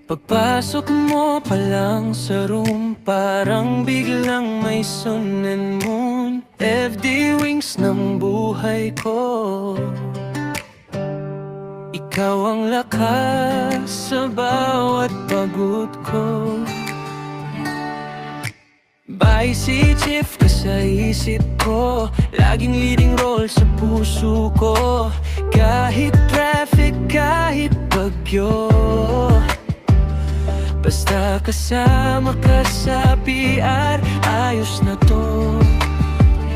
Pagpasok mo pa lang sa room, parang biglang may sun and moon. FD wings ng buhay ko, ikaw ang lakas sa bawat pagod ko. Bicey chief ka sa isip ko, laging leading role sa puso ko. Kahit traffic, kahit bagyo, basta kasama ka sa PR, ayos na to.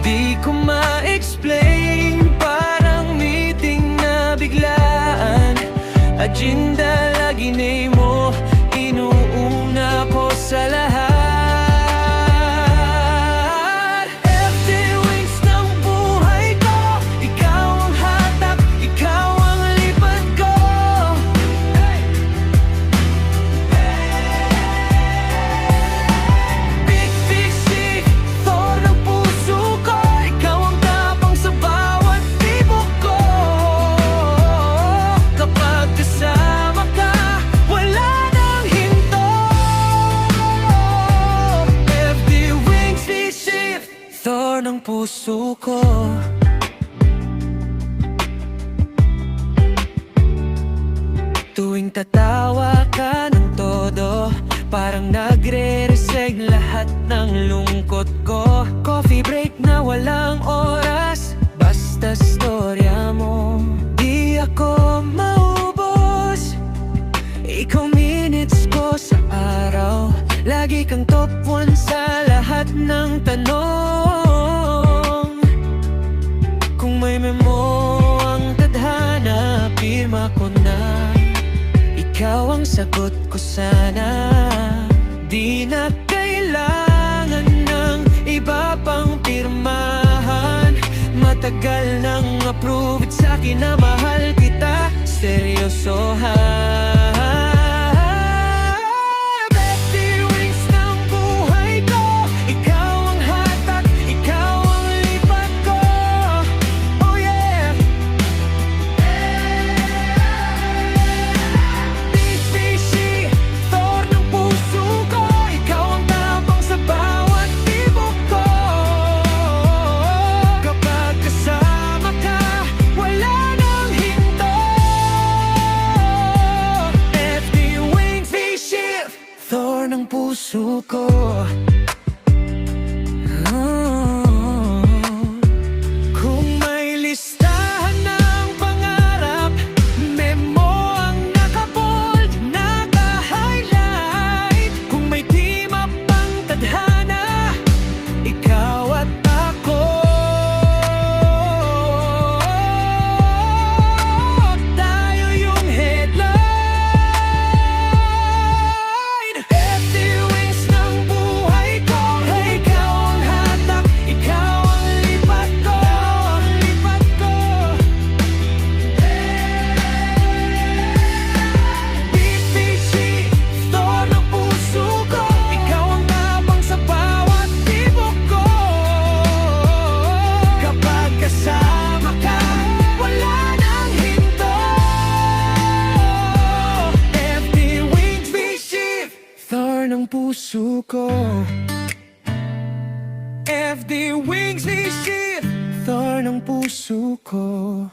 Di ko ma-explain, parang meeting na biglaan. Agenda lagi name mo, inuuna ko sa lahat. FD wings ng buhay ko, ikaw ang hatak, ikaw ang lipad ko. Big Fixie, Thor ng puso ko, ikaw ang tapang sa bawat tibok ko. Kapag kasama ka, wala nang hinto. FD wings, V-shift, Thor ng puso ko. Tuwing tatawa ka ng todo, parang nagre-resign lahat ng lungkot ko. Coffee break na walang oras, basta storya mo di ako maubos. Ikaw minutes ko sa araw, lagi kang top 1 sa lahat ng tanong. Kung may memo ang tadhana, pirma ko na, ikaw ang sagot ko sana. Di na kailangan ng iba pang pirmahan, matagal nang approve sa akin na mahal kita, seryosohan. FD wings ng buhay ko, ikaw ang hatak, ikaw ang lipat ko. Oh yeah. BCC, Thor ng puso ko, ikaw ang tapang sa bawat tibok ko. Kapag kasama ka, wala nang hinto. FD wings, V-shift, Thor ng puso ko. Kung may listahan ng pangarap, memo ang nakabold, naka-highlight. Kung may team up ang tadhana, ikaw at ako. Tayo yung headline. FD wings ng buhay ko, ikaw ang hatak, ikaw ang lipat ko. BCC, Thor ng puso ko, ikaw ang tapang sa bawat tibok ko. Kapag kasama ka, wala nang hinto. FD wings, V-shift, Thor ng puso ko. FD wings, V-shift, Thor ng puso ko.